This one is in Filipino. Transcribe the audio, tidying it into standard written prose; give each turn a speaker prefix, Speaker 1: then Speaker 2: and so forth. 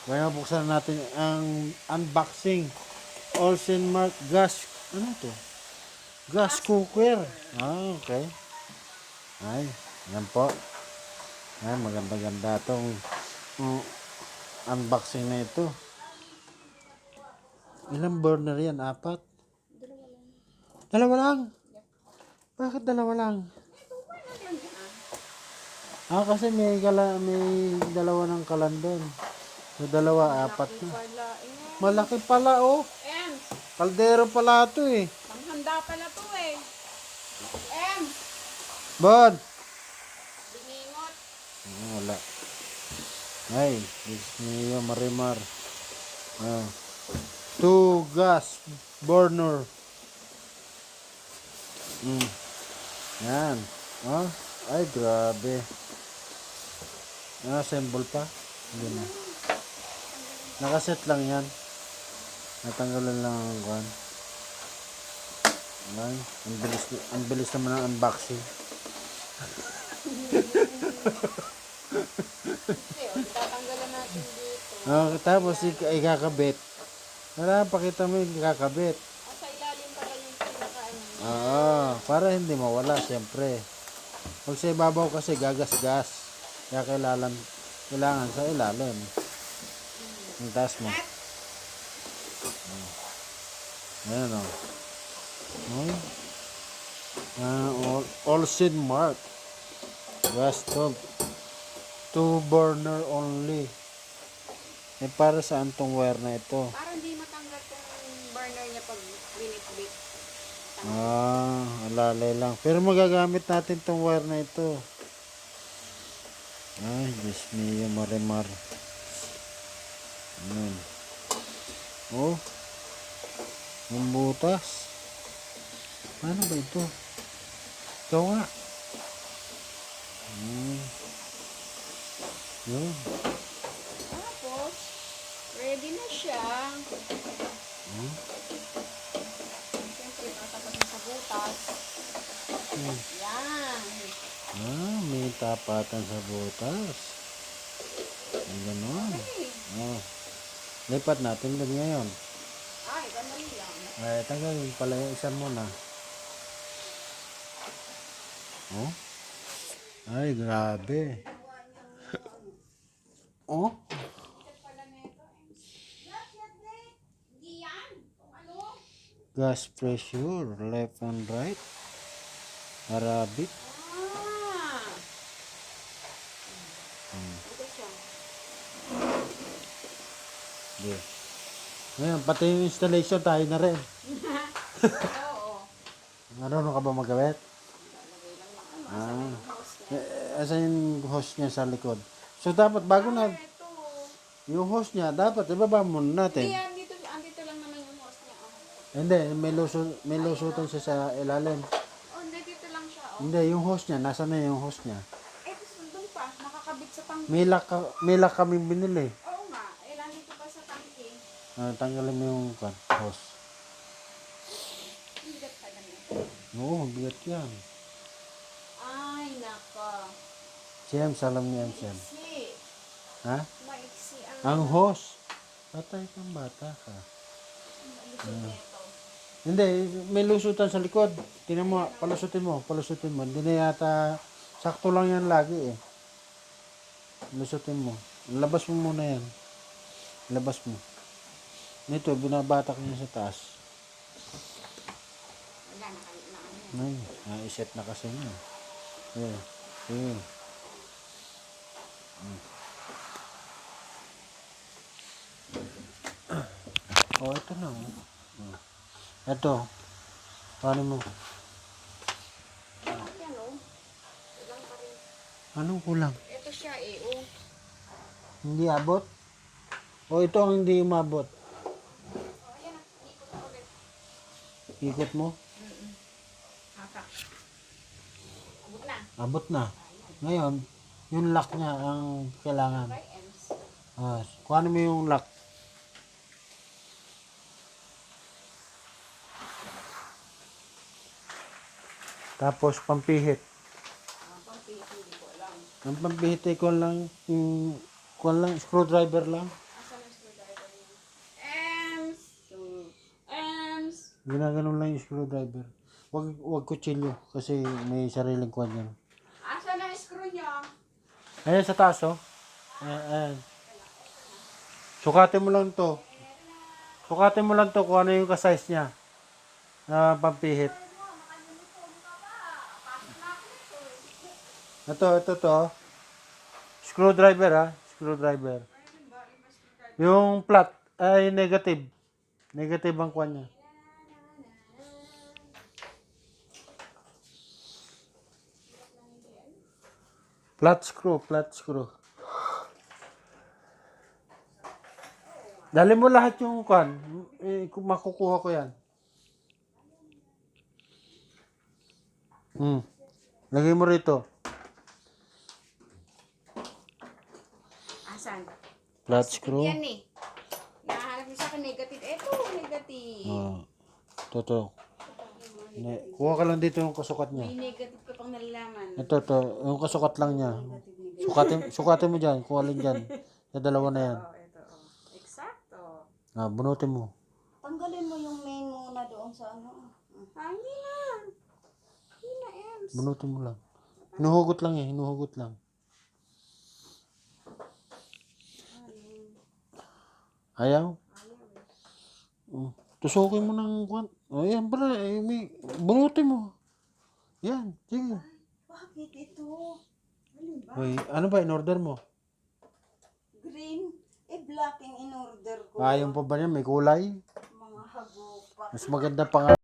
Speaker 1: Kaya buksan natin ang unboxing. Olsen Mark gas. Ano to? Gas cooker. Ah, okay. Ay, yan po. Ay, maganda-ganda itong unboxing na ito. Ilang burner yan? 4? Dalawa lang? Bakit dalawa lang? Kasi may dalawa ng kalan doon. So, dalawa, 4 na. Malaki pala, oh.
Speaker 2: Ems,
Speaker 1: Kaldero pala ito, eh.
Speaker 2: panghanda pala to eh. Ems,
Speaker 1: Bon!
Speaker 2: biningot.
Speaker 1: Wala. Ay, Disney Marimar. 2 gas burner. Yan. Ay, grabe. Assemble pa. Hindi na. Nakaset lang yan. Natanggalan lang ang kwan. Ay, ang bilis naman ang unboxing.
Speaker 2: Tatanggalan natin dito.
Speaker 1: Tapos ikakabit. Pakita mo yung ikakabit.
Speaker 2: Sa ilalim pala yung pinaka
Speaker 1: Para hindi mawala, siyempre. Pag sa ibabaw kasi gagas-gas. Kaya kailangan sa ilalim. Yung taas mo. Ayan o. Olsen Mark. Gas stove. 2 burner only. Para saan tong wire na ito?
Speaker 2: para hindi matanggal tong burner niya pag binit-bit.
Speaker 1: Alalay lang. Pero magagamit natin tong wire na ito. Ay, Diyos mio, marimar. Oh. Yung butas. Paano ba ito? Ikaw nga. Yun.
Speaker 2: Tapos, ready na siya. Siyempre, tatapos na sa butas. Yan.
Speaker 1: May tapatan sa butas. Ang ganon. Lipat natin din ngayon.
Speaker 2: Ay, ganun lang.
Speaker 1: Ay, tanggalin pala yung isa muna. Ay, grabe. Gas pressure, left and right. Arabic.
Speaker 2: Ito siya.
Speaker 1: Yeah. Ngayon, pati yung installation tayo na rin.
Speaker 2: Oo.
Speaker 1: Marunong ka ba magawit? Asan yung hose niya sa likod? So, dapat bago na,
Speaker 2: Ito.
Speaker 1: yung hose niya, dapat ibaba muna natin.
Speaker 2: Hindi, andito lang naman yung hose niya.
Speaker 1: Hindi, may lusutan siya sa ilalim.
Speaker 2: Hindi, dito lang siya.
Speaker 1: Hindi, yung hose niya, nasa na yung hose niya?
Speaker 2: Doon pa, nakakabit sa tangke.
Speaker 1: May lock kaming binili.
Speaker 2: Oo nga, nandito pa sa tangke.
Speaker 1: Tanggalin mo yung hose.
Speaker 2: Bigat ka ganyan.
Speaker 1: Oo, bigat yan.
Speaker 2: Ay, naka.
Speaker 1: Siyem, salam ni Siyem.
Speaker 2: Maiksi.
Speaker 1: Ha?
Speaker 2: Maiksi
Speaker 1: Ang hose. Patay kang bata ka. Hindi, may lusutan sa likod. Tingnan mo, palusutin mo. Hindi na yata, sakto lang yan lagi eh. Lusutin mo. Labas mo muna yan. Labas mo. Nito, binabatak niya sa taas.
Speaker 2: Wala, naka.
Speaker 1: Ay, naiset na kasi niya. Eh. Ito na. Ito. Paano mo?
Speaker 2: Yan o. Ilang pa rin.
Speaker 1: Anong kulang?
Speaker 2: Ito siya
Speaker 1: Hindi abot? O ito ang hindi umabot?
Speaker 2: Ayan, ikot na ulit.
Speaker 1: Ikot mo?
Speaker 2: Haka. Abot na.
Speaker 1: Abot na. Ngayon, yung lock niya ang kailangan.
Speaker 2: By Ems.
Speaker 1: Kuhanin mo yung lock. Tapos pampihit.
Speaker 2: Pampihit ko lang.
Speaker 1: Ang pampihit ay kuwan lang, screwdriver lang.
Speaker 2: Asan
Speaker 1: Ginaganon lang yung screwdriver. Wag kutsilyo kasi may sariling kwan yan.
Speaker 2: Asa na yung screw niya?
Speaker 1: Ayan sa taas, oh. Ayan. Sukatin mo lang to. Sukatin mo lang to kung ano yung ka-size niya. Na pampihit. Ito, to. Screwdriver, ha. Screwdriver. Yung flat, ay negative. Negative ang kwan niya. Flat screw. Dali mo lahat yung kwan. Makukuha ko yan. Lagay mo rito.
Speaker 2: Asan?
Speaker 1: Flat screw.
Speaker 2: Yan eh. Nahanap niyo sa akin negative. Eto, negative.
Speaker 1: Ito. Kuha ka lang dito yung kasukat niya.
Speaker 2: May negative ka pang nalalaman.
Speaker 1: Ito. Yung kasukat lang niya. Sukatin mo dyan. Kuha lang dyan. Sa dalawa na yan.
Speaker 2: Ito. Eksakto.
Speaker 1: Bunutin mo.
Speaker 3: Tanggalin mo yung main muna doon sa ano.
Speaker 2: Hindi na. Hindi na, Ems.
Speaker 1: Bunutin mo lang. Hinuhugot lang eh. Hinuhugot lang. Ayaw? Tusukin mo ng kwan. Yan pala. Bunutin mo. Yan. Sige.
Speaker 3: Bakit ito?
Speaker 1: Ano ba in order mo?
Speaker 3: Green. Black in order ko.
Speaker 1: Ayaw pa ba niya? May kulay?
Speaker 3: Mga hago pa.
Speaker 1: Mas maganda pa nga.